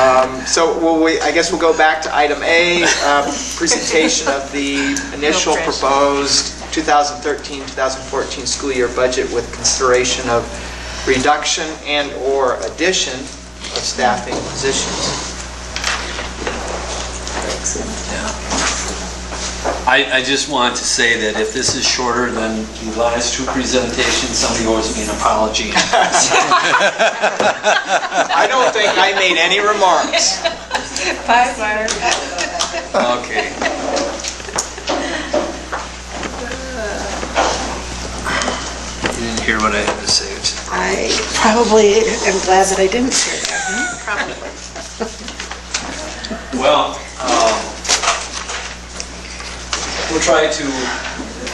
I guess we'll go back to item A, presentation of the initial proposed 2013-2014 school year budget with consideration of reduction and or addition of staffing positions. I just want to say that if this is shorter than the last two presentations, somebody owes me an apology. I don't think I made any remarks. Bye, Mark. Okay. You didn't hear what I had to say. I probably am glad that I didn't hear that. Probably. Well, we'll try to,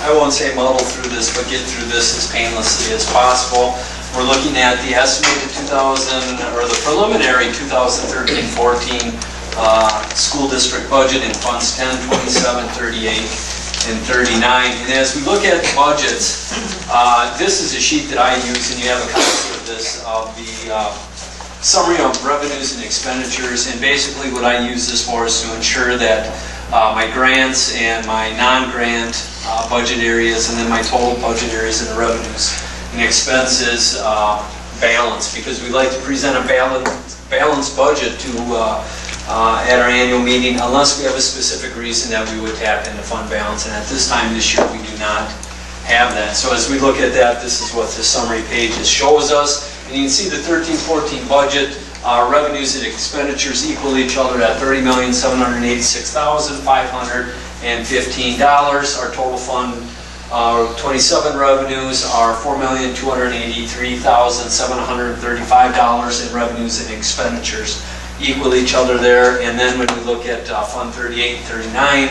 I won't say muddle through this, but get through this as painlessly as possible. We're looking at the estimated the preliminary 2013-14 school district budget in funds 10, 27, 38, and 39. And as we look at the budgets, this is a sheet that I use, and you have a copy of this, of the summary of revenues and expenditures. And basically what I use this for is to ensure that my grants and my non-grant budget areas, and then my total budget areas and the revenues and expenses balance, because we like to present a balanced budget to at our annual meeting, unless we have a specific reason that we would tap into fund balance. And at this time this year, we do not have that. So as we look at that, this is what this summary page shows us. And you can see the 13-14 budget. Revenues and expenditures equal each other at $30,786,515. Our total fund 27 revenues are $4,283,735 in revenues and expenditures equal each other there. And then when we look at Fund 38 and 39,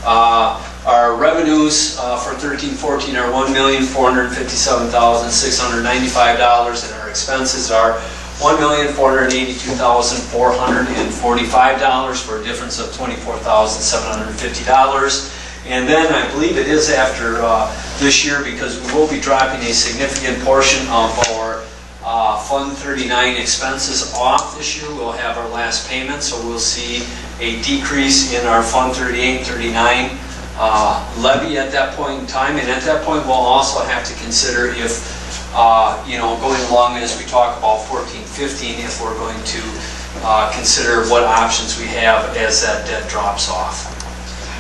our revenues for 13-14 are $1,457,695, and our expenses are $1,482,445 for a difference of $24,750. And then I believe it is after this year, because we will be dropping a significant portion of our Fund 39 expenses off this year. We'll have our last payment, so we'll see a decrease in our Fund 38 and 39 levy at that point in time. And at that point, we'll also have to consider if, going along as we talk about 14-15, if we're going to consider what options we have as that debt drops off.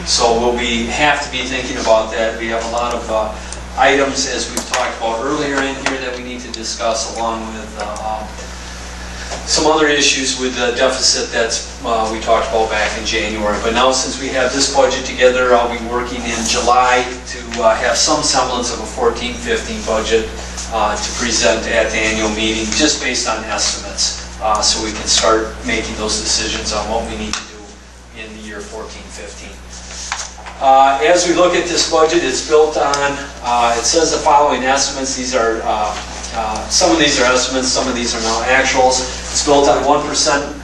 So we'll have to be thinking about that. We have a lot of items, as we've talked about earlier in here, that we need to discuss, along with some other issues with the deficit that's we talked about back in January. But now, since we have this budget together, I'll be working in July to have some semblance of a 14-15 budget to present at the annual meeting, just based on estimates, so we can start making those decisions on what we need to do in the year 14-15. As we look at this budget, it's built on, it says the following estimates. These are, some of these are estimates, some of these are now actuals. It's built on 1%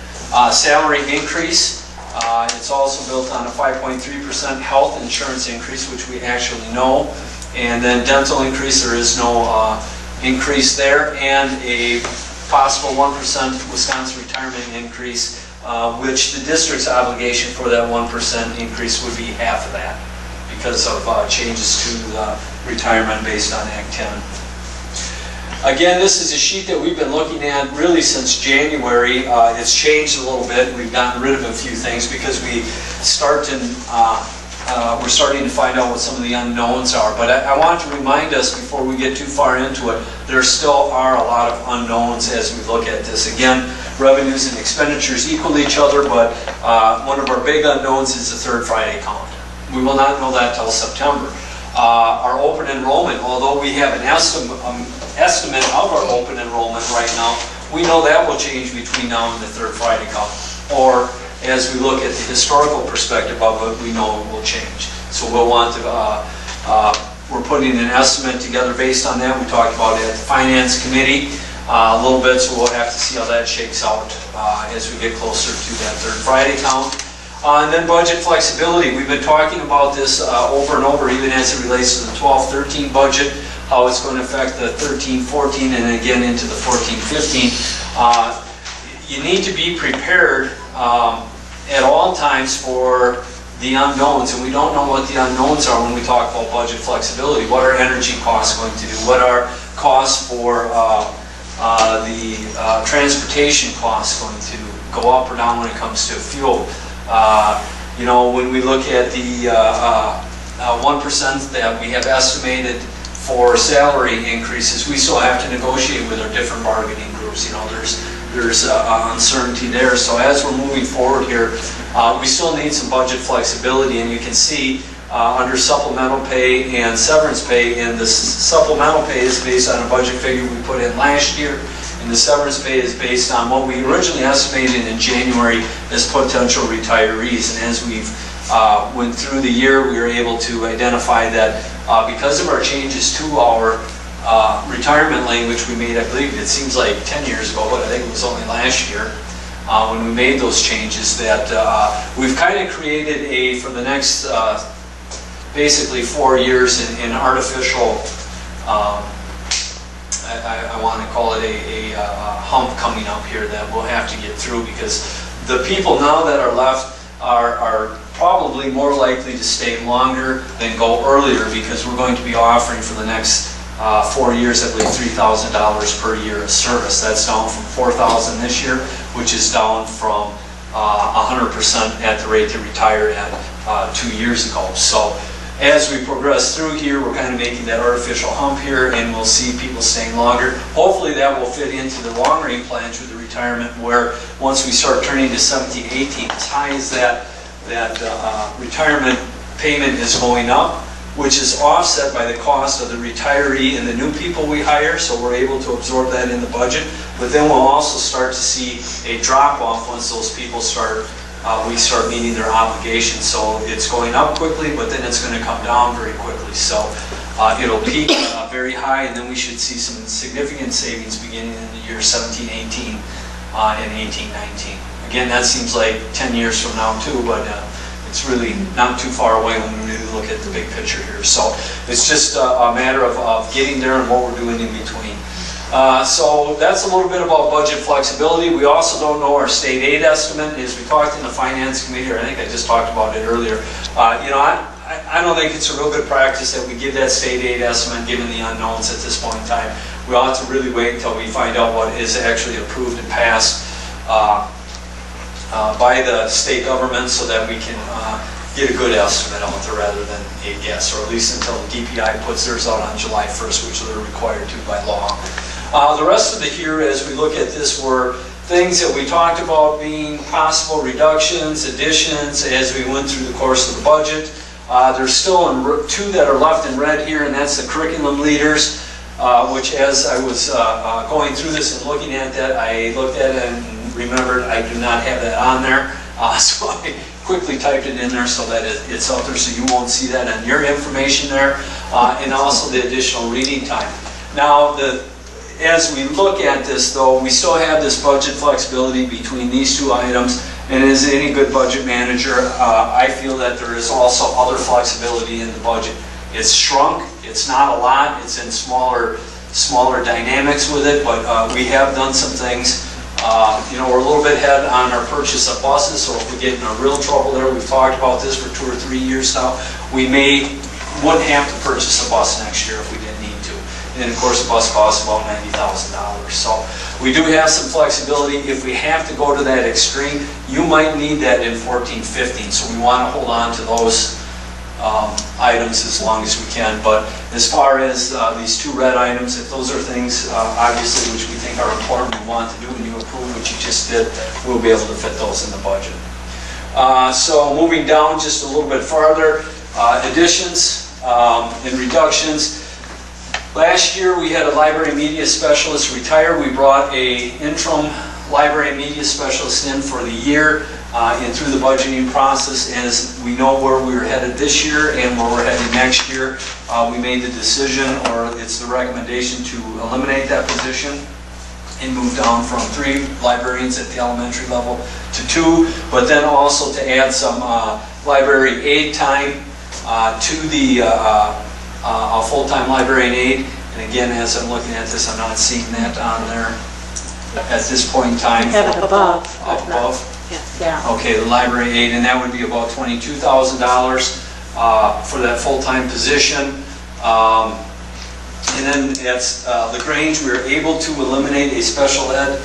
salary increase. It's also built on a 5.3% health insurance increase, which we actually know. And then dental increase, there is no increase there. And a possible 1% Wisconsin retirement increase, which the district's obligation for that 1% increase would be half of that, because of changes to the retirement based on Act 10. Again, this is a sheet that we've been looking at really since January. It's changed a little bit. We've gotten rid of a few things because we're starting to find out what some of the unknowns are. But I want to remind us, before we get too far into it, there still are a lot of unknowns as we look at this. Again, revenues and expenditures equal each other, but one of our big unknowns is the third Friday count. We will not know that till September. Our open enrollment, although we have an estimate of our open enrollment right now, we know that will change between now and the third Friday count. Or as we look at the historical perspective of it, we know it will change. So we'll want to, we're putting an estimate together based on that. We talked about it at the Finance Committee a little bit, so we'll have to see how that shakes out as we get closer to that third Friday count. And then budget flexibility. We've been talking about this over and over, even as it relates to the 12-13 budget, how it's going to affect the 13-14 and again into the 14-15. you need to be prepared at all times for the unknowns, and we don't know what the unknowns are when we talk about budget flexibility. What are energy costs going to do? What are costs for the transportation costs going to go up or down when it comes to fuel? You know, when we look at the 1% that we have estimated for salary increases, we still have to negotiate with our different bargaining groups. You know, there's uncertainty there. So as we're moving forward here, we still need some budget flexibility, and you can see under supplemental pay and severance pay, and the supplemental pay is based on a budget figure we put in last year, and the severance pay is based on what we originally estimated in January as potential retirees. And as we've went through the year, we were able to identify that because of our changes to our retirement language we made, I believe it seems like 10 years ago, but I think it was only last year when we made those changes, that we've kind of created for the next basically 4 years in artificial, I want to call it a hump coming up here that we'll have to get through, because the people now that are left are probably more likely to stay longer than go earlier, because we're going to be offering for the next 4 years, I believe, $3,000 per year of service. That's down from $4,000 this year, which is down from 100% at the rate they retired at 2 years ago. So as we progress through here, we're kind of making that artificial hump here, and we'll see people staying longer. Hopefully that will fit into the long-range plans with the retirement, where once we start turning to 17, 18, as high as that retirement payment is going up, which is offset by the cost of the retiree and the new people we hire, so we're able to absorb that in the budget. But then we'll also start to see a drop-off once those people we start meeting their obligations. So it's going up quickly, but then it's going to come down very quickly. So it'll peak very high, and then we should see some significant savings beginning in the year 17, 18, and 18, 19. Again, that seems like 10 years from now too, but it's really not too far away when we really look at the big picture here. So it's just a matter of getting there and what we're doing in between. So that's a little bit about budget flexibility. We also don't know our state aid estimate. As we talked in the finance committee, or I think I just talked about it earlier, you know, I don't think it's a real good practice that we give that state aid estimate given the unknowns at this point in time. We ought to really wait until we find out what is actually approved and passed by the state government, so that we can get a good estimate out there rather than a guess, or at least until the DPI puts theirs out on July 1st, which they're required to by law. The rest of the here, as we look at this, were things that we talked about being possible reductions, additions, as we went through the course of the budget. There's still two that are left in red here, and that's the curriculum leaders, which as I was going through this and looking at that, I looked at it and remembered I do not have that on there, so I quickly typed it in there so that it's out there, so you won't see that on your information there, and also the additional reading time. Now, as we look at this, though, we still have this budget flexibility between these two items, and as any good budget manager, I feel that there is also other flexibility in the budget. It's shrunk, it's not a lot, it's in smaller dynamics with it, but we have done some things. You know, we're a little bit ahead on our purchase of buses, so if we get in a real trouble there, we've talked about this for 2 or 3 years now, we wouldn't have to purchase a bus next year if we didn't need to. And of course, a bus costs about $90,000. So we do have some flexibility. If we have to go to that extreme, you might need that in 14, 15. So we want to hold on to those items as long as we can. But as far as these two red items, if those are things, obviously, which we think are important, we want to do, and you approve what you just did, we'll be able to fit those in the budget. So moving down just a little bit farther, additions and reductions. Last year we had a library media specialist retire. We brought an interim library media specialist in for the year and through the budgeting process. As we know where we're headed this year and where we're heading next year, we made the decision, or it's the recommendation, to eliminate that position and move down from 3 librarians at the elementary level to 2, but then also to add some library aid time to the full-time librarian aid. And again, as I'm looking at this, I'm not seeing that on there. at this point in time? Have it above. Up above? Yeah. Okay, the library aide, and that would be about $22,000 for that full-time position. And then at LaGrange, we were able to eliminate a special ed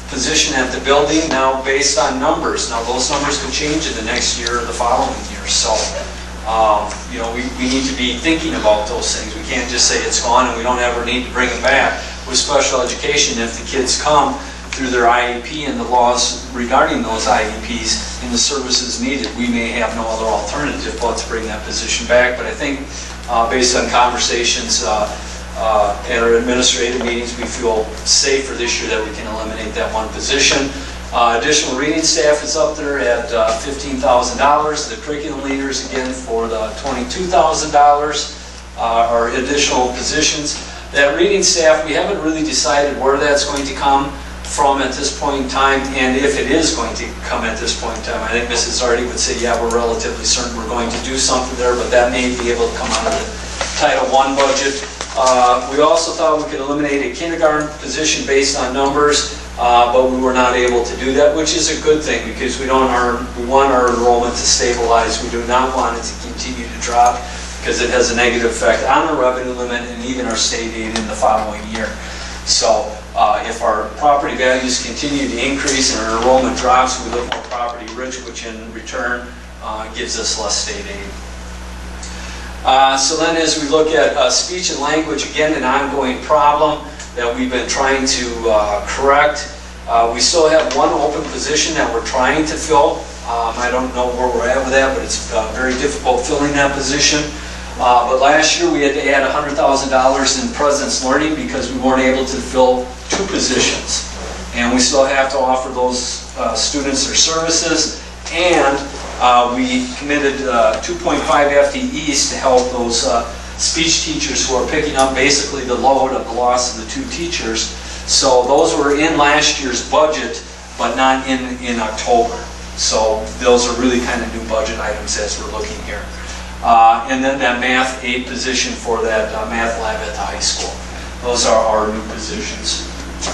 position at the building, now based on numbers. Now, those numbers could change in the next year or the following year, so you know, we need to be thinking about those things. We can't just say it's gone and we don't ever need to bring it back. With special education, if the kids come through their IEP and the laws regarding those IEPs and the services needed, we may have no other alternative but to bring that position back. But I think based on conversations at our administrative meetings, we feel safe for this year that we can eliminate that one position. Additional reading staff is up there at $15,000. The curriculum leaders, again, for the $22,000 are additional positions. That reading staff, we haven't really decided where that's going to come from at this point in time, and if it is going to come at this point in time. I think Mrs. Zardy would say, yeah, we're relatively certain we're going to do something there, but that may be able to come out of the Title I budget. We also thought we could eliminate a kindergarten position based on numbers, but we were not able to do that, which is a good thing because we want our enrollment to stabilize. We do not want it to continue to drop because it has a negative effect on our revenue limit and even our state aid in the following year. So if our property values continue to increase and our enrollment drops, we look more property rich, which in return gives us less state aid. So then as we look at speech and language, again, an ongoing problem that we've been trying to correct. We still have one open position that we're trying to fill. I don't know where we're at with that, but it's very difficult filling that position. But last year we had to add $100,000 in presence learning because we weren't able to fill 2 positions. And we still have to offer those students their services, and we committed 2.5 FTEs to help those speech teachers who are picking up basically the load of the loss of the 2 teachers. So those were in last year's budget, but not in October. So those are really kind of new budget items as we're looking here. And then that math aide position for that math lab at the high school. Those are our new positions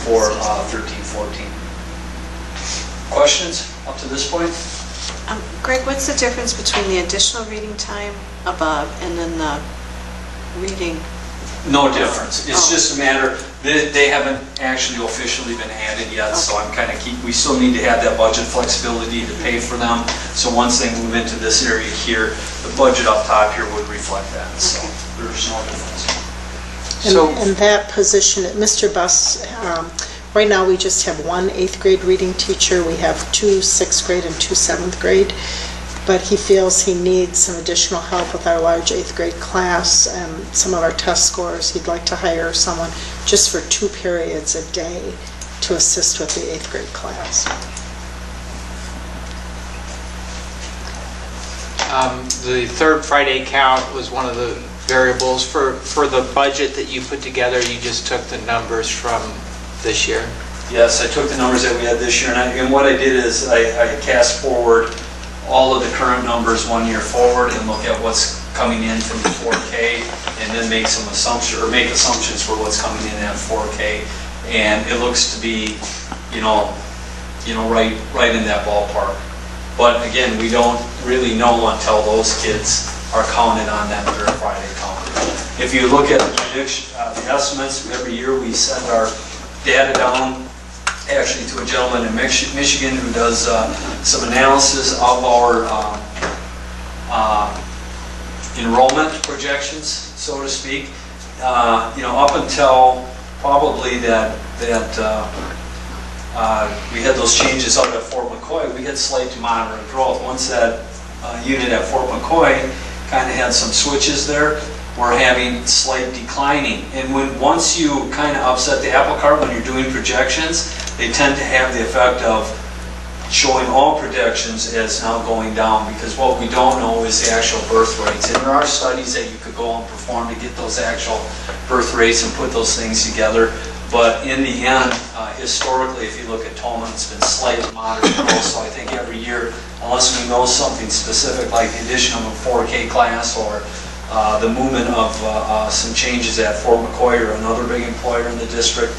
for 13-14. Questions up to this point? Greg, what's the difference between the additional reading time above and then the reading? No difference. It's just a matter, they haven't actually officially been added yet, so I'm kind of we still need to have that budget flexibility to pay for them. So once they move into this area here, the budget up top here would reflect that. So there's no difference. And that position, Mr. Buss, right now we just have 1 8th grade reading teacher. We have 2 6th grade and 2 7th grade. But he feels he needs some additional help with our large 8th grade class and some of our test scores. He'd like to hire someone just for 2 periods a day to assist with the 8th grade class. The third Friday count was one of the variables for the budget that you put together. You just took the numbers from this year. Yes, I took the numbers that we had this year, and what I did is I cast forward all of the current numbers 1 year forward and look at what's coming in from the 4K, and then make some assumptions or make assumptions for what's coming in at 4K, and it looks to be, right in that ballpark. But again, we don't really know until those kids are counted on that third Friday count. If you look at the prediction, the estimates, every year we send our data down actually to a gentleman in Michigan who does some analysis of our enrollment projections, so to speak. Up until probably that we had those changes out at Fort McCoy, we had slight to moderate growth. Once that unit at Fort McCoy kind of had some switches there, we're having slight declining. And once you kind of upset the apple cart when you're doing projections, they tend to have the effect of showing all projections as now going down, because what we don't know is the actual birth rates. And there are studies that you could go and perform to get those actual birth rates and put those things together. But in the end, historically, if you look at Tolman, it's been slightly moderate growth. So I think every year, unless we know something specific like the addition of a 4K class or the movement of some changes at Fort McCoy or another big employer in the district,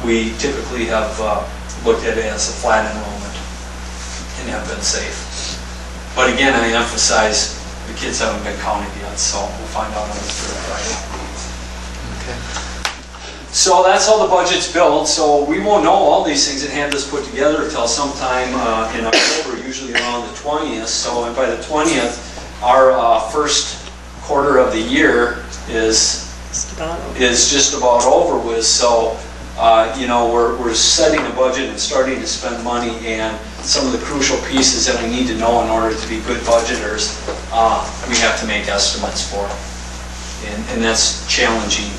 we typically have looked at it as a flat enrollment and have been safe. But again, I emphasize the kids haven't been counted yet, so we'll find out on the third Friday. Okay. So that's how the budget's built. So we won't know all these things and have this put together until sometime in October, usually around the 20th. So by the 20th, our first quarter of the year is just about over with. So you know, we're setting a budget and starting to spend money, and some of the crucial pieces that we need to know in order to be good budgeters, we have to make estimates for. And that's challenging.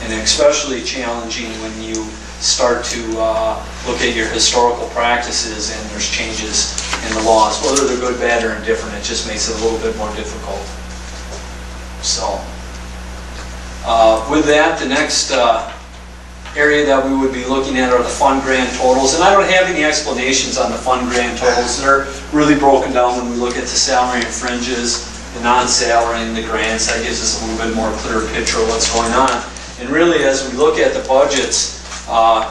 And especially challenging when you start to look at your historical practices and there's changes in the laws, whether they're good, bad, or indifferent. It just makes it a little bit more difficult. So, with that, the next area that we would be looking at are the fund grand totals. And I don't have any explanations on the fund grand totals. They're really broken down when we look at the salary and fringes, the non-salary, and the grants. That gives us a little bit more clear picture of what's going on. And really, as we look at the budgets,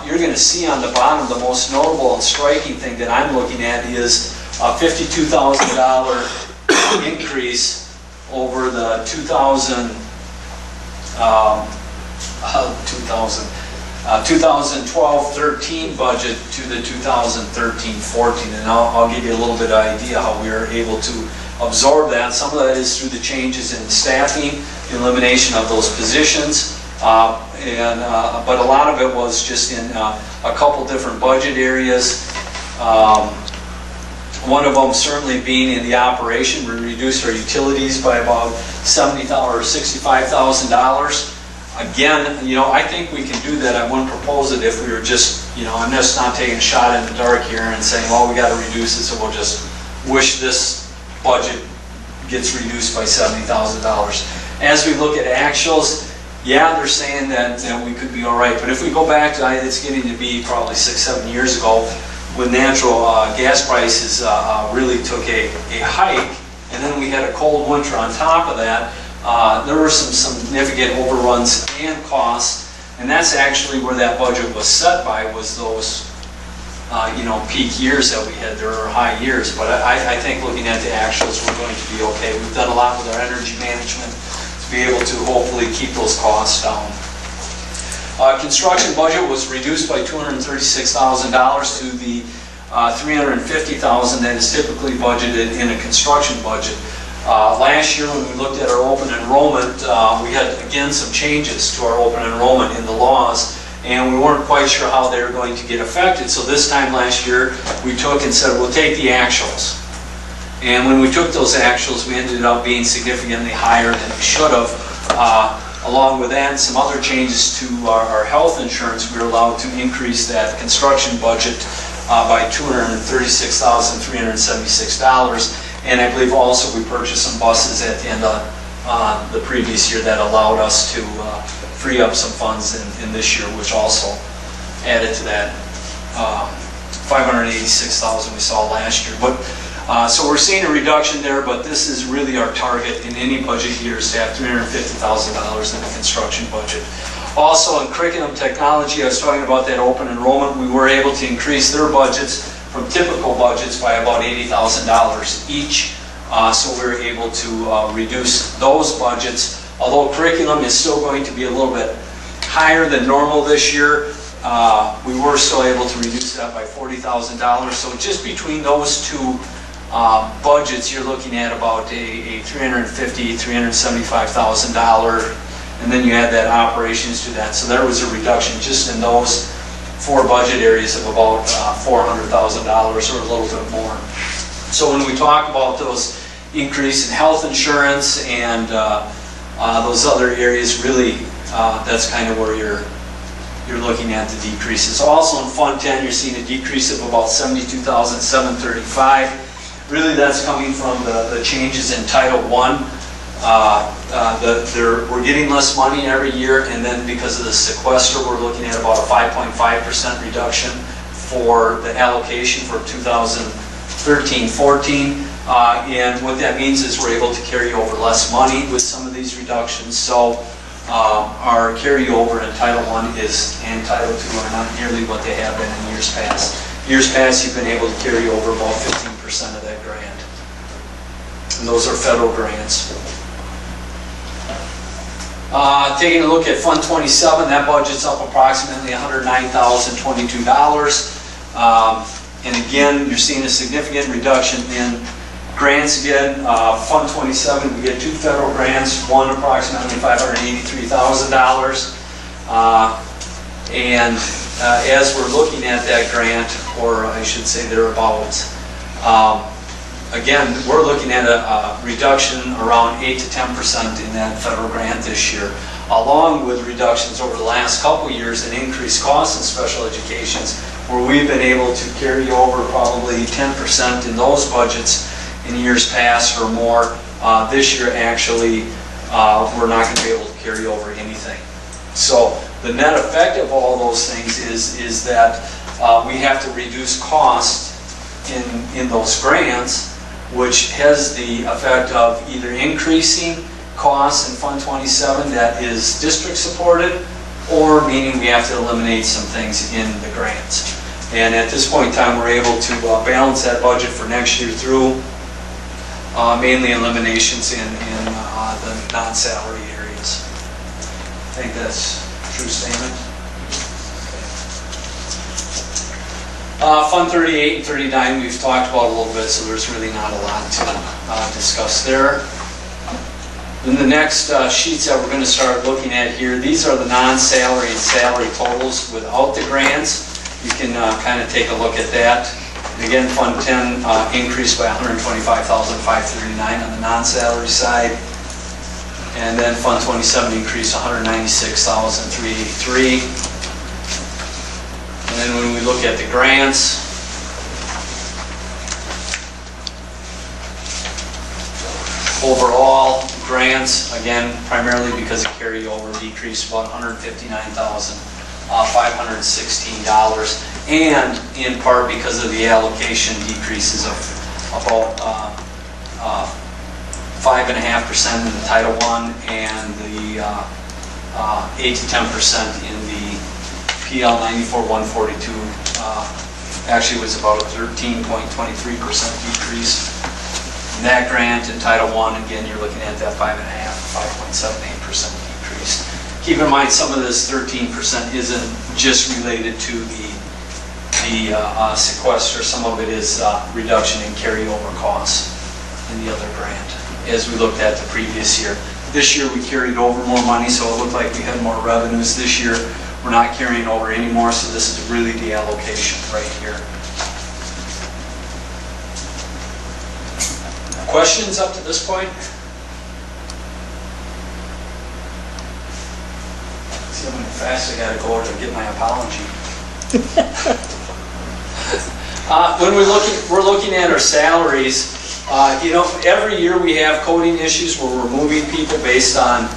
you're going to see on the bottom the most notable and striking thing that I'm looking at is a $52,000 increase over the 2012-13 budget to the 2013-14. And I'll give you a little bit of idea how we were able to absorb that. Some of that is through the changes in staffing, elimination of those positions. But a lot of it was just in a couple different budget areas. One of them certainly being in the operation. We reduced our utilities by about $70,000 or $65,000. Again, you know, I think we can do that. I wouldn't propose it if we were just, you know, I'm just not taking a shot in the dark here and saying, well, we got to reduce it, so we'll just wish this budget gets reduced by $70,000. As we look at actuals, yeah, they're saying that we could be all right. But if we go back to, it's getting to be probably 6-7 years ago, when natural gas prices really took a hike, and then we had a cold winter on top of that, there were some significant overruns and costs, and that's actually where that budget was set by, was those you know, peak years that we had. There were high years, but I think looking at the actuals, we're going to be okay. We've done a lot with our energy management to be able to hopefully keep those costs down. Construction budget was reduced by $236,000 to the $350,000 that is typically budgeted in a construction budget. Last year, when we looked at our open enrollment, we had, again, some changes to our open enrollment in the laws, and we weren't quite sure how they were going to get affected. So this time last year, we took and said, we'll take the actuals. And when we took those actuals, we ended up being significantly higher than we should have. Along with that, and some other changes to our health insurance, we were allowed to increase that construction budget by $236,376. And I believe also we purchased some buses at the end of the previous year that allowed us to free up some funds in this year, which also added to that $586,000 we saw last year. But so we're seeing a reduction there, but this is really our target in any budget years to have $350,000 in the construction budget. Also in curriculum technology, I was talking about that open enrollment. We were able to increase their budgets from typical budgets by about $80,000 each. So we were able to reduce those budgets. Although curriculum is still going to be a little bit higher than normal this year, we were still able to reduce that by $40,000. So just between those two budgets, you're looking at about a $350,000, $375,000, and then you add that operations to that. So there was a reduction just in those four budget areas of about $400,000 or a little bit more. So when we talk about those increase in health insurance and those other areas, really that's kind of where you're looking at the decreases. Also in Fund 10, you're seeing a decrease of about $72,735. Really, that's coming from the changes in Title I. We're getting less money every year, and then because of the sequester, we're looking at about a 5.5% reduction for the allocation for 2013-14. And what that means is we're able to carry over less money with some of these reductions. So our carryover in Title I and Title II are not nearly what they have been in years past. Years past, you've been able to carry over about 15% of that grant. And those are federal grants. Taking a look at Fund 27, that budget's up approximately $109,022. And again, you're seeing a significant reduction in grants again. Fund 27, we get 2 federal grants, one approximately $583,000. And as we're looking at that grant, or I should say thereabouts, again, we're looking at a reduction around 8 to 10% in that federal grant this year, along with reductions over the last couple years and increased costs in special educations, where we've been able to carry over probably 10% in those budgets in years past or more. This year, actually, we're not going to be able to carry over anything. So the net effect of all those things is that we have to reduce costs in those grants, which has the effect of either increasing costs in Fund 27 that is district supported, or meaning we have to eliminate some things in the grants. And at this point in time, we're able to balance that budget for next year through mainly eliminations in the non-salary areas. I think that's a true statement. Fund 38 and 39 we've talked about a little bit, so there's really not a lot to discuss there. Then the next sheets that we're going to start looking at here, these are the non-salary and salary totals without the grants. You can kind of take a look at that. And again, Fund 10 increased by $125,539 on the non-salary side. And then Fund 27 increased $196,383. And then when we look at the grants, overall grants, again, primarily because of carryover, decreased about $159,516, and in part because of the allocation decreases of about 5.5% in the Title I and the 8 to 10% in the PL 94-142. Actually, was about a 13.23% decrease. In that grant in Title I, again, you're looking at that 5.78% decrease. Keep in mind, some of this 13% isn't just related to the sequester. Some of it is reduction in carryover costs in the other grant, as we looked at the previous year. This year, we carried over more money, so it looked like we had more revenues. This year, we're not carrying over anymore, so this is really the allocation right here. Questions up to this point? See how fast I gotta go to get my apology. When we're looking at our salaries, you know, every year we have coding issues where we're moving people based on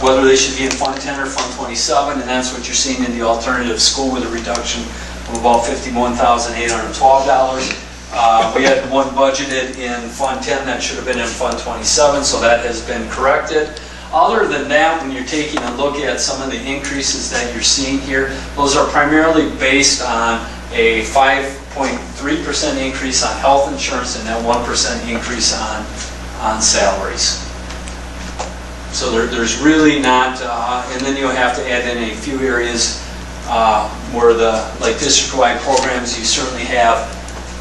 whether they should be in Fund 10 or Fund 27, and that's what you're seeing in the alternative school with a reduction of about $51,812. We had one budgeted in Fund 10 that should have been in Fund 27, so that has been corrected. Other than that, when you're taking a look at some of the increases that you're seeing here, those are primarily based on a 5.3% increase on health insurance and then 1% increase on salaries. So there's really not, and then you'll have to add in a few areas where like district-wide programs, you certainly have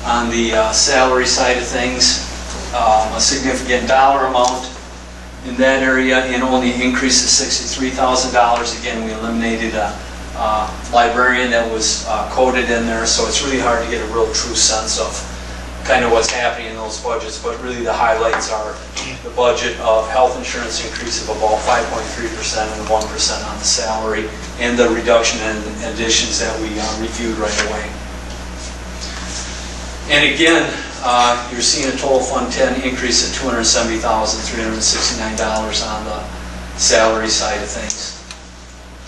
on the salary side of things, a significant dollar amount in that area, and only increase of $63,000. Again, we eliminated a librarian that was coded in there, so it's really hard to get a real true sense of kind of what's happening in those budgets, but really the highlights are the budget of health insurance increase of about 5.3% and 1% on the salary, and the reduction in additions that we reviewed right away. And again, you're seeing a total Fund 10 increase of $270,369 on the salary side of things.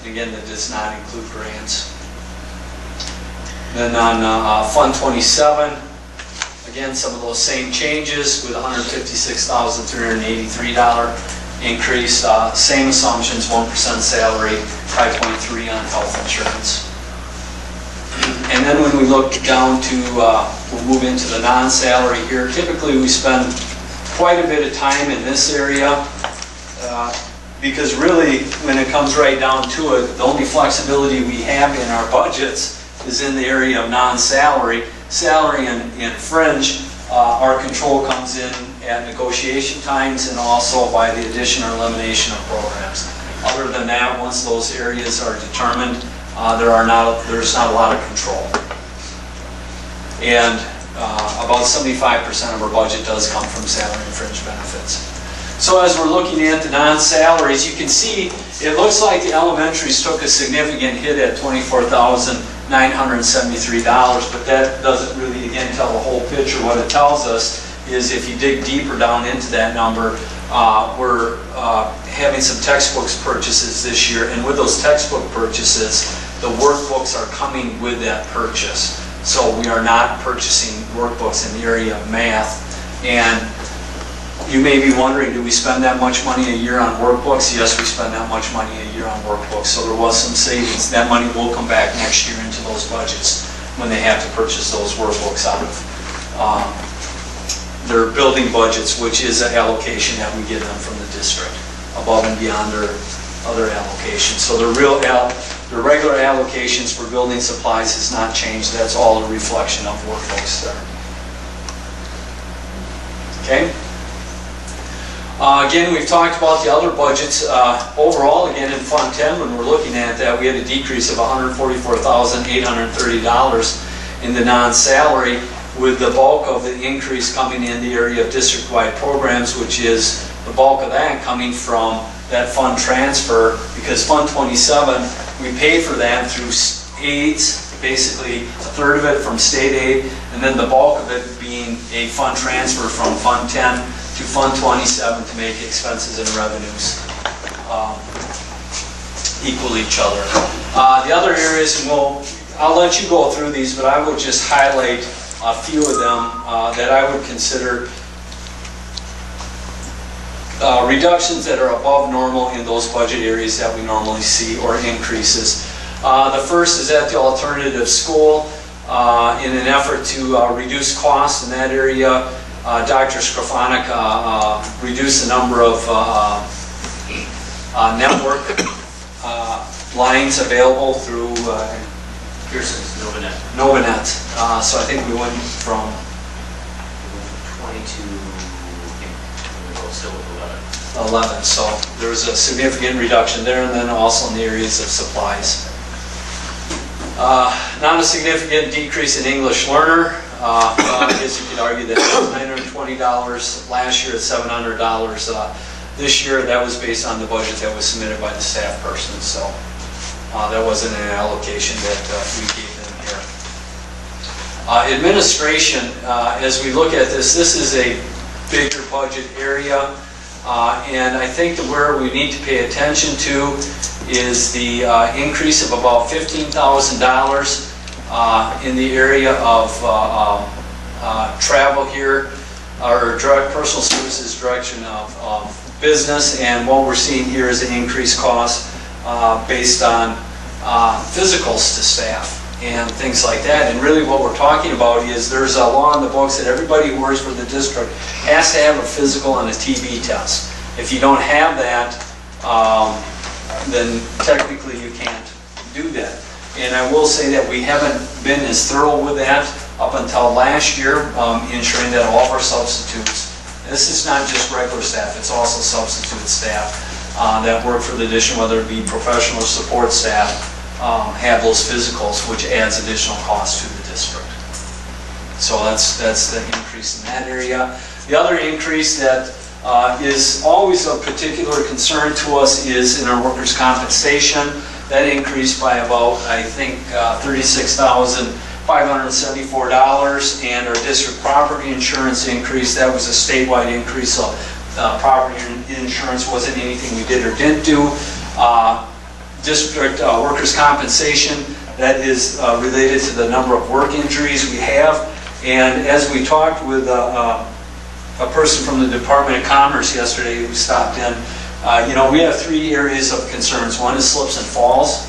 And again, that does not include grants. Then on Fund 27, Again, some of those same changes with $156,383 increase. Same assumptions, 1% salary, 5.3 on health insurance. And then when we look down to, we'll move into the non-salary here. Typically, we spend quite a bit of time in this area because really, when it comes right down to it, the only flexibility we have in our budgets is in the area of non-salary. Salary and fringe, our control comes in at negotiation times and also by the addition or elimination of programs. Other than that, once those areas are determined, there's not a lot of control. And about 75% of our budget does come from salary and fringe benefits. So as we're looking at the non-salaries, you can see it looks like the elementaries took a significant hit at $24,973, but that doesn't really, again, tell the whole picture. What it tells us is if you dig deeper down into that number, we're having some textbooks purchases this year, and with those textbook purchases, the workbooks are coming with that purchase. So we are not purchasing workbooks in the area of math. And you may be wondering, do we spend that much money a year on workbooks? Yes, we spend that much money a year on workbooks. So there was some savings. That money will come back next year into those budgets when they have to purchase those workbooks out of their building budgets, which is an allocation that we give them from the district above and beyond their other allocations. So the regular allocations for building supplies has not changed. That's all a reflection of workbooks there. Okay. Again, we've talked about the other budgets. Overall, again, in Fund 10, when we're looking at that, we had a decrease of $144,830 in the non-salary, with the bulk of the increase coming in the area of district-wide programs, which is the bulk of that coming from that fund transfer, because Fund 27, we pay for that through aids, basically a third of it from state aid, and then the bulk of it being a fund transfer from Fund 10 to Fund 27 to make expenses and revenues equal each other. The other areas, and I'll let you go through these, but I would just highlight a few of them that I would consider reductions that are above normal in those budget areas that we normally see, or increases. The first is at the alternative school. In an effort to reduce costs in that area, Dr. Skrafonic reduced the number of network lines available through Pearson's Novanet. So I think we went from 22, we're still with 11. 11. So there was a significant reduction there, and then also in the areas of supplies. Not a significant decrease in English learner. I guess you could argue that it was $920 last year at $700 this year. That was based on the budget that was submitted by the staff person. So that wasn't an allocation that we gave them here. Administration, as we look at this is a bigger budget area. And I think that where we need to pay attention to is the increase of about $15,000 in the area of travel here, or personal services direction of business. And what we're seeing here is an increased cost based on physicals to staff and things like that. And really what we're talking about is there's a law in the books that everybody who works for the district has to have a physical and a TB test. If you don't have that, then technically you can't do that. And I will say that we haven't been as thorough with that up until last year, ensuring that all of our substitutes, this is not just regular staff, it's also substitute staff that work for the district, whether it be professional or support staff, have those physicals, which adds additional cost to the district. So that's the increase in that area. The other increase that is always of particular concern to us is in our workers' compensation. That increased by about, I think, $36,574, and our district property insurance increase, that was a statewide increase, so property insurance wasn't anything we did or didn't do. District workers' compensation, that is related to the number of work injuries we have, And as we talked with a person from the Department of Commerce yesterday who stopped in, we have 3 areas of concerns. One is slips and falls,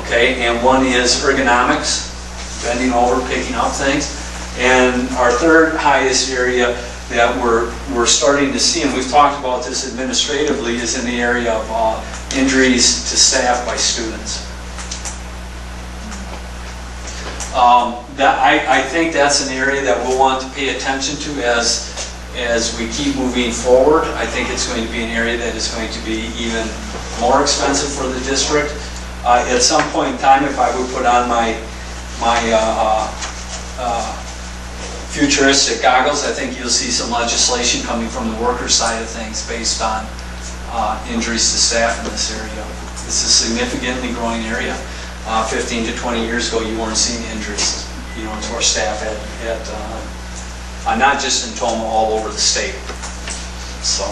okay, and one is ergonomics, bending over, picking up things. And our third highest area that we're starting to see, and we've talked about this administratively, is in the area of injuries to staff by students. I think that's an area that we'll want to pay attention to as we keep moving forward. I think it's going to be an area that is going to be even more expensive for the district. At some point in time, if I would put on my futuristic goggles, I think you'll see some legislation coming from the worker side of things based on injuries to staff in this area. It's a significantly growing area. 15 to 20 years ago, you weren't seeing injuries, to our staff at not just in Toma, all over the state. So,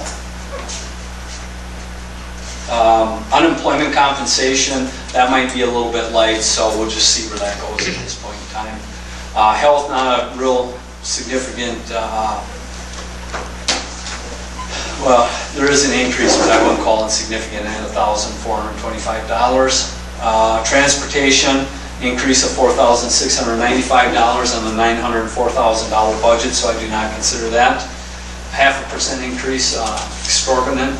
unemployment compensation, that might be a little bit light, so we'll just see where that goes at this point in time. Health, not a real significant, well, there is an increase, but I wouldn't call it significant at $1,425. Transportation, increase of $4,695 on the $904,000 budget, so I do not consider that. 0.5% increase, exorbitant.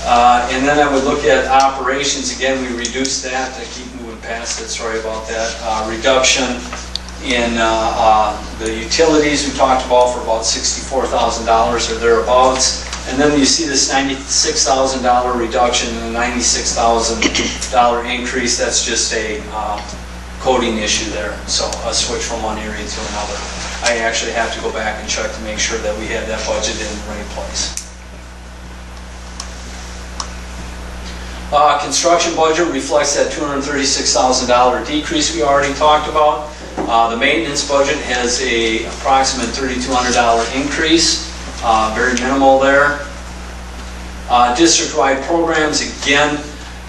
And then I would look at operations. Again, we reduced that. I keep moving past it, sorry about that. Reduction in the utilities we talked about for about $64,000 or thereabouts. And then you see this $96,000 reduction and a $96,000 increase. That's just a coding issue there. So a switch from one area to another. I actually have to go back and check to make sure that we have that budget in the right place. Construction budget reflects that $236,000 decrease we already talked about. The maintenance budget has a approximate $3,200 increase, very minimal there. District-wide programs, again,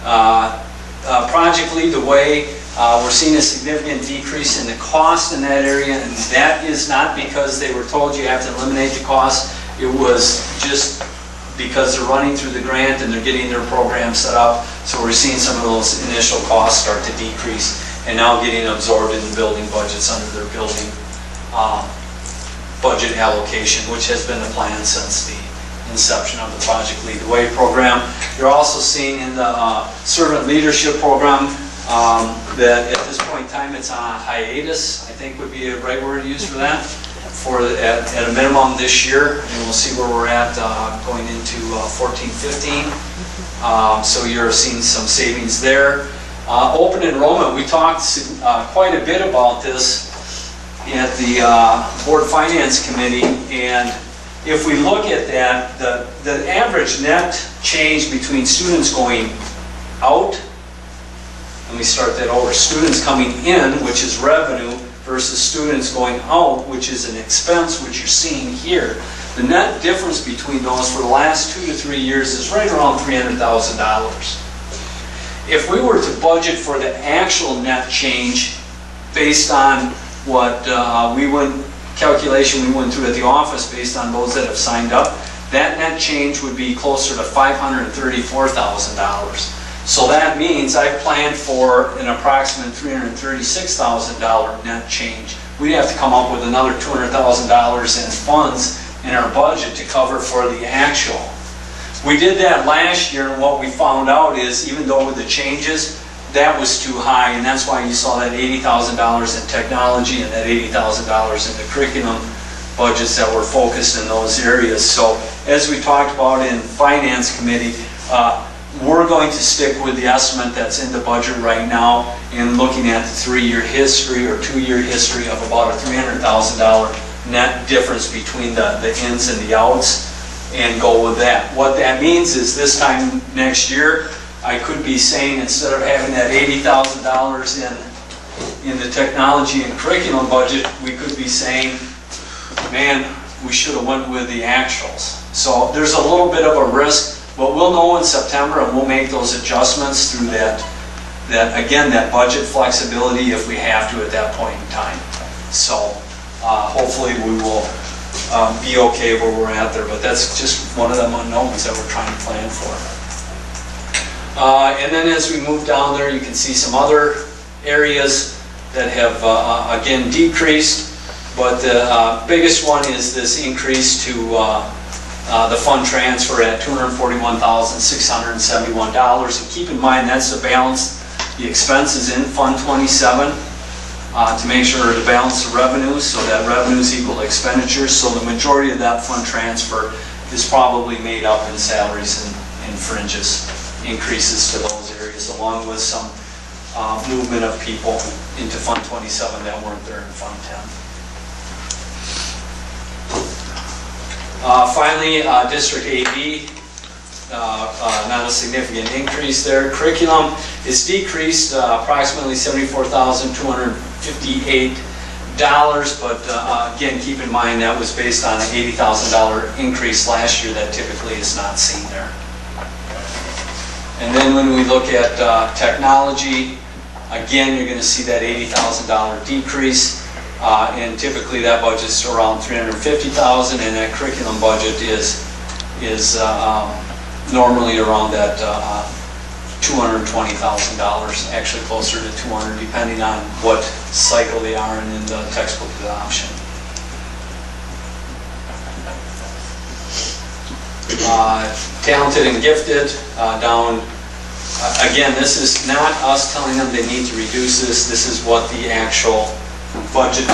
Project Lead the Way, we're seeing a significant decrease in the cost in that area, and that is not because they were told you have to eliminate the cost. It was just because they're running through the grant and they're getting their program set up. So we're seeing some of those initial costs start to decrease and now getting absorbed in the building budgets under their building budget allocation, which has been the plan since the inception of the Project Lead the Way program. You're also seeing in the servant leadership program that at this point in time it's on hiatus, I think would be a right word to use for that. At a minimum this year, and we'll see where we're at going into 14-15. So you're seeing some savings there. Open enrollment, we talked quite a bit about this at the Board Finance Committee, and if we look at that, the average net change between students going out, let me start that over, students coming in, which is revenue, versus students going out, which is an expense, which you're seeing here. The net difference between those for the last 2 to 3 years is right around $300,000. If we were to budget for the actual net change based on what calculation we went through at the office based on those that have signed up, that net change would be closer to $534,000. So that means I planned for an approximate $336,000 net change. We'd have to come up with another $200,000 in funds in our budget to cover for the actual. We did that last year, and what we found out is, even though with the changes, that was too high, and that's why you saw that $80,000 in technology and that $80,000 in the curriculum budgets that were focused in those areas. So as we talked about in Finance Committee, we're going to stick with the estimate that's in the budget right now and looking at the 3-year history or 2-year history of about a $300,000 net difference between the ins and the outs and go with that. What that means is this time next year, I could be saying instead of having that $80,000 in the technology and curriculum budget, we could be saying, man, we should have went with the actuals. So there's a little bit of a risk. But we'll know in September, and we'll make those adjustments through that budget flexibility if we have to at that point in time. So hopefully we will be okay where we're at there, but that's just one of them unknowns that we're trying to plan for. And then as we move down there, you can see some other areas that have again decreased, but the biggest one is this increase to the fund transfer at $241,671. And keep in mind, that's the balance, the expenses in Fund 27, to make sure to balance the revenues, so that revenues equal expenditures. So the majority of that fund transfer is probably made up in salaries and fringes, increases to those areas, along with some movement of people into Fund 27 that weren't there in Fund 10. Finally, District AB, not a significant increase there. Curriculum is decreased approximately $74,258, but again, keep in mind that was based on an $80,000 increase last year that typically is not seen there. And then when we look at technology, again, you're going to see that $80,000 decrease. And typically that budget's around $350,000, and that curriculum budget is normally around that $220,000, actually closer to $200,000, depending on what cycle they are in the textbook adoption. Talented and gifted, down. Again, this is not us telling them they need to reduce this. This is what the actual budget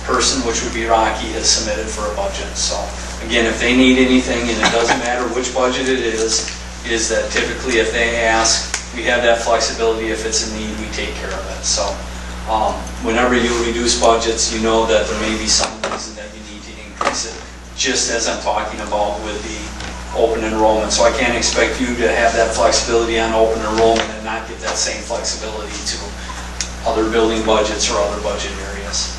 person, which would be Rocky, has submitted for a budget. So again, if they need anything, and it doesn't matter which budget it is that typically if they ask, we have that flexibility. If it's a need, we take care of it. So whenever you reduce budgets, you know that there may be some reason that you need to increase it, just as I'm talking about with the open enrollment. So I can't expect you to have that flexibility on open enrollment and not give that same flexibility to other building budgets or other budget areas.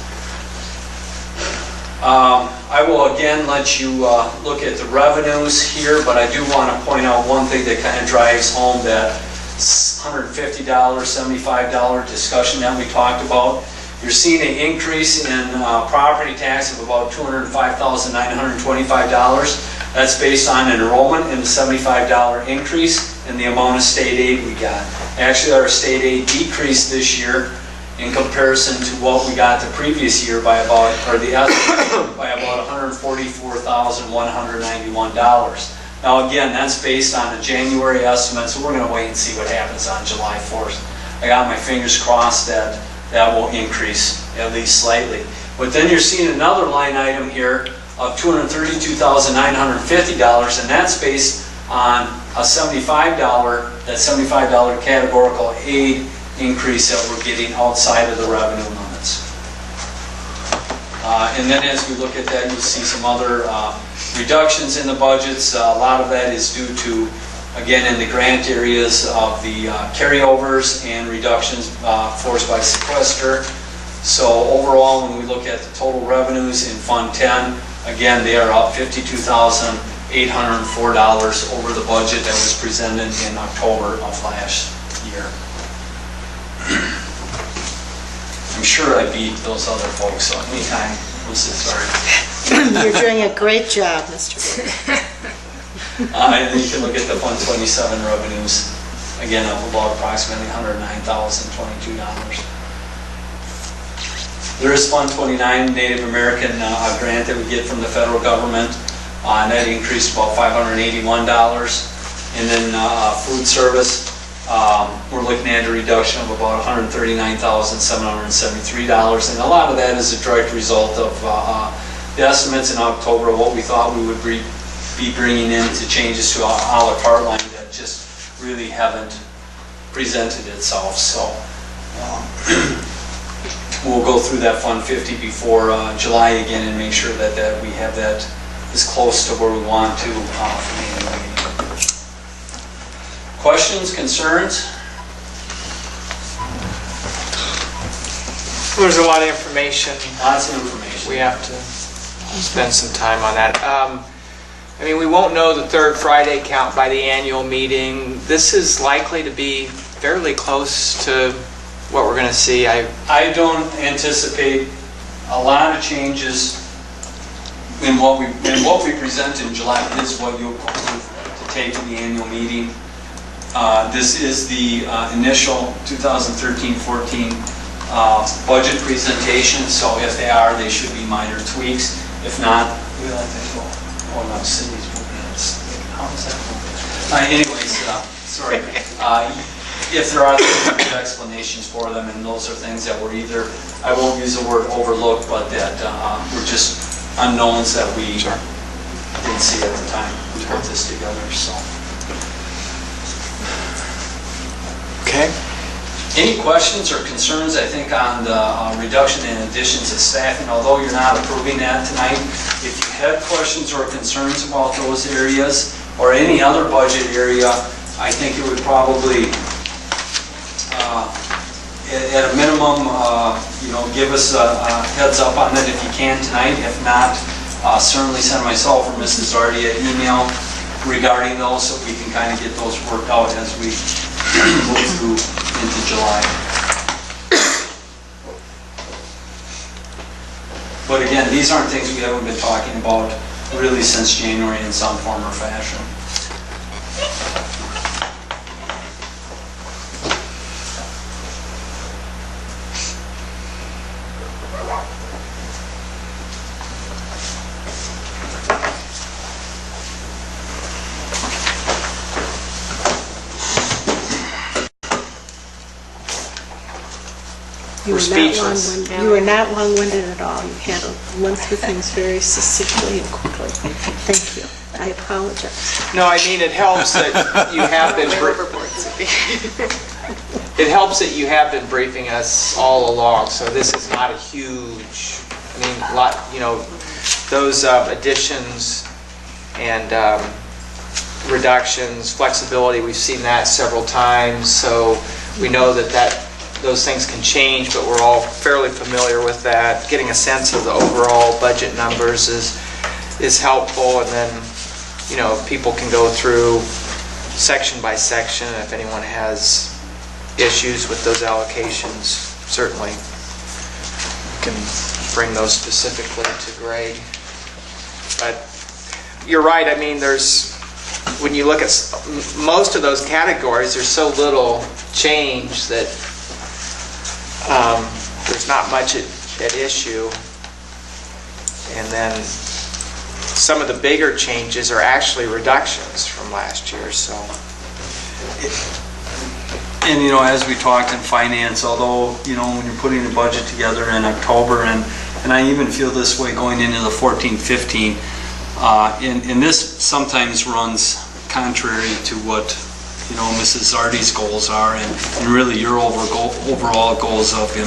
I will again let you look at the revenues here, but I do want to point out one thing that kind of drives home that $150, $75 discussion that we talked about. You're seeing an increase in property tax of about $205,925. That's based on enrollment and the $75 increase in the amount of state aid we got. Actually, our state aid decreased this year in comparison to what we got the previous year by about, or the estimate, by about $144,191. Now again, that's based on a January estimate, so we're going to wait and see what happens on July 4th. I got my fingers crossed that that will increase at least slightly. But then you're seeing another line item here of $232,950, and that's based on a $75 categorical aid increase that we're getting outside of the revenue limits. And then as we look at that, you'll see some other reductions in the budgets. A lot of that is due to, again, in the grant areas of the carryovers and reductions forced by sequester. So overall, when we look at the total revenues in Fund 10, again, they are up $52,804 over the budget that was presented in October of last year. I'm sure I beat those other folks, so anytime, sorry. You're doing a great job, Mr. And then you can look at the Fund 27 revenues, again, up about approximately $109,022. There is Fund 29 Native American grant that we get from the federal government, and that increased about $581. And then food service, we're looking at a reduction of about $139,773, and a lot of that is a direct result of the estimates in October of what we thought we would be bringing in to changes to our a la carte line that just really haven't presented itself. So we'll go through that Fund 50 before July again and make sure that we have that as close to where we want to for the annual meeting. Questions, concerns? There's a lot of information. Lots of information. We have to spend some time on that. I mean, we won't know the third Friday count by the annual meeting. This is likely to be fairly close to what we're going to see. I don't anticipate a lot of changes in what we present in July. This is what you'll approve to take to the annual meeting. This is the initial 2013-14 budget presentation, so if they should be minor tweaks. If not, we'll let that go. Oh no, Cindy's moving it. How is that moving? Anyways, sorry. If there are explanations for them, and those are things that were either, I won't use the word overlooked, but that were just unknowns that we didn't see at the time we put this together, so. Okay. Any questions or concerns, I think, on the reduction and additions of staffing? Although you're not approving that tonight, if you had questions or concerns about those areas or any other budget area, I think it would probably, at a minimum, give us a heads up on it if you can tonight. If not, certainly send myself or Mrs. Zardi an email regarding those so we can kind of get those worked out as we move through into July. But again, these aren't things we haven't been talking about really since January in some form or fashion. You were not long-winded at all. You went through things very succinctly and quickly. Thank you. I apologize. No, I mean, it helps that you have been, it helps that you have been briefing us all along, so this is not a huge, those additions and reductions, flexibility, we've seen that several times, so we know that those things can change, but we're all fairly familiar with that. Getting a sense of the overall budget numbers is helpful, and then, people can go through section by section. If anyone has issues with those allocations, certainly can bring those specifically to Greg. But you're right, when you look at most of those categories, there's so little change that there's not much at issue. And then some of the bigger changes are actually reductions from last year, so. And as we talked in finance, although, when you're putting the budget together in October, and I even feel this way going into the 14-15, and this sometimes runs contrary to what Mrs. Zardi's goals are, and really your overall goals of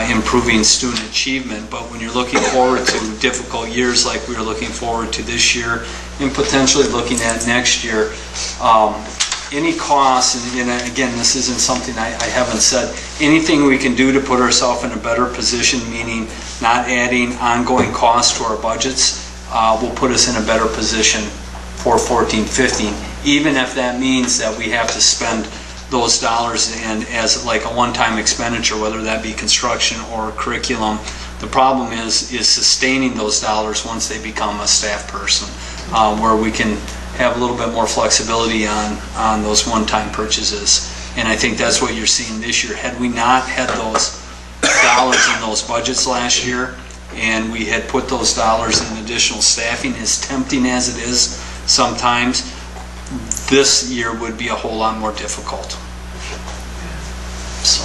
improving student achievement. But when you're looking forward to difficult years like we are looking forward to this year, and potentially looking at next year, any costs, and again, this isn't something I haven't said, anything we can do to put ourselves in a better position, meaning not adding ongoing costs to our budgets, will put us in a better position for 14-15, even if that means that we have to spend those dollars as like a one-time expenditure, whether that be construction or curriculum. The problem is sustaining those dollars once they become a staff person, where we can have a little bit more flexibility on those one-time purchases. And I think that's what you're seeing this year. Had we not had those dollars in those budgets last year, and we had put those dollars in additional staffing, as tempting as it is sometimes, this year would be a whole lot more difficult. So,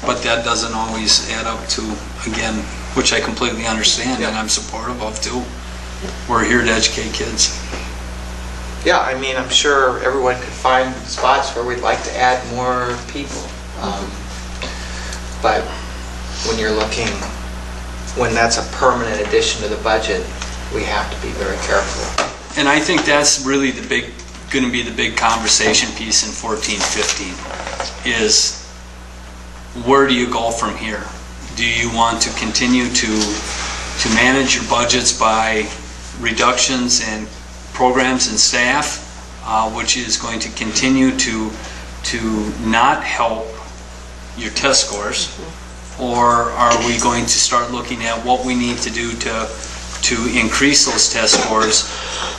but that doesn't always add up to, again, which I completely understand and I'm supportive of too. We're here to educate kids. Yeah, I'm sure everyone could find spots where we'd like to add more people. But when you're looking, when that's a permanent addition to the budget, we have to be very careful. And I think that's really going to be the big conversation piece in 14-15 is, where do you go from here? Do you want to continue to manage your budgets by reductions in programs and staff? which is going to continue to not help your test scores? Or are we going to start looking at what we need to do to increase those test scores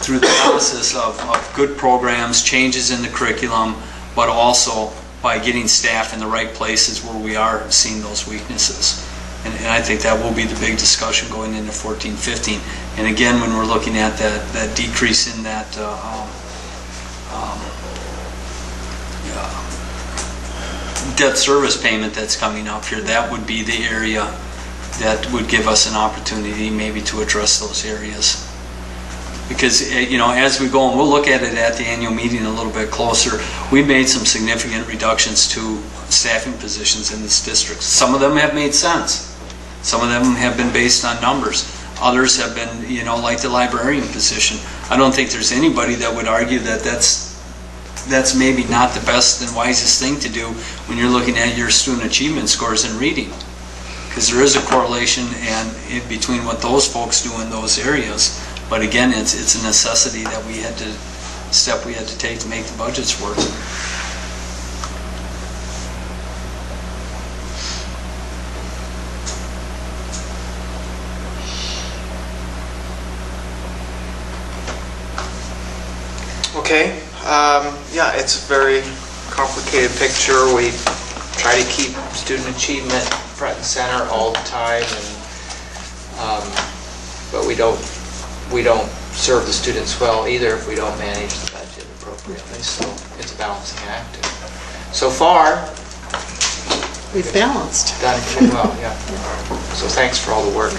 through the process of good programs, changes in the curriculum, but also by getting staff in the right places where we are seeing those weaknesses? And I think that will be the big discussion going into 14-15. And again, when we're looking at that decrease in that debt service payment that's coming up here, that would be the area that would give us an opportunity maybe to address those areas. Because, as we go, and we'll look at it at the annual meeting a little bit closer, we've made some significant reductions to staffing positions in this district. Some of them have made sense. Some of them have been based on numbers. Others have been, like the librarian position. I don't think there's anybody that would argue that that's maybe not the best and wisest thing to do when you're looking at your student achievement scores in reading. Because there is a correlation in between what those folks do in those areas. But again, it's a necessity that we had to take to make the budgets work. Okay, yeah, it's a very complicated picture. We try to keep student achievement front and center all the time, but we don't serve the students well either if we don't manage the budget appropriately. So it's a balancing act. So far, We've balanced. done pretty well, yeah. So thanks for all the work.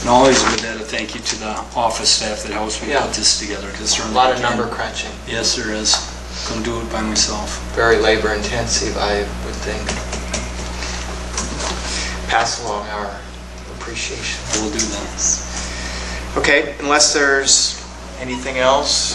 And always with that, a thank you to the office staff that helps me Yeah. put this together. Because A lot of number crunching. Yes, there is. Couldn't do it by myself. Very labor intensive, I would think. Pass along our appreciation. We'll do that. Okay, unless there's anything else,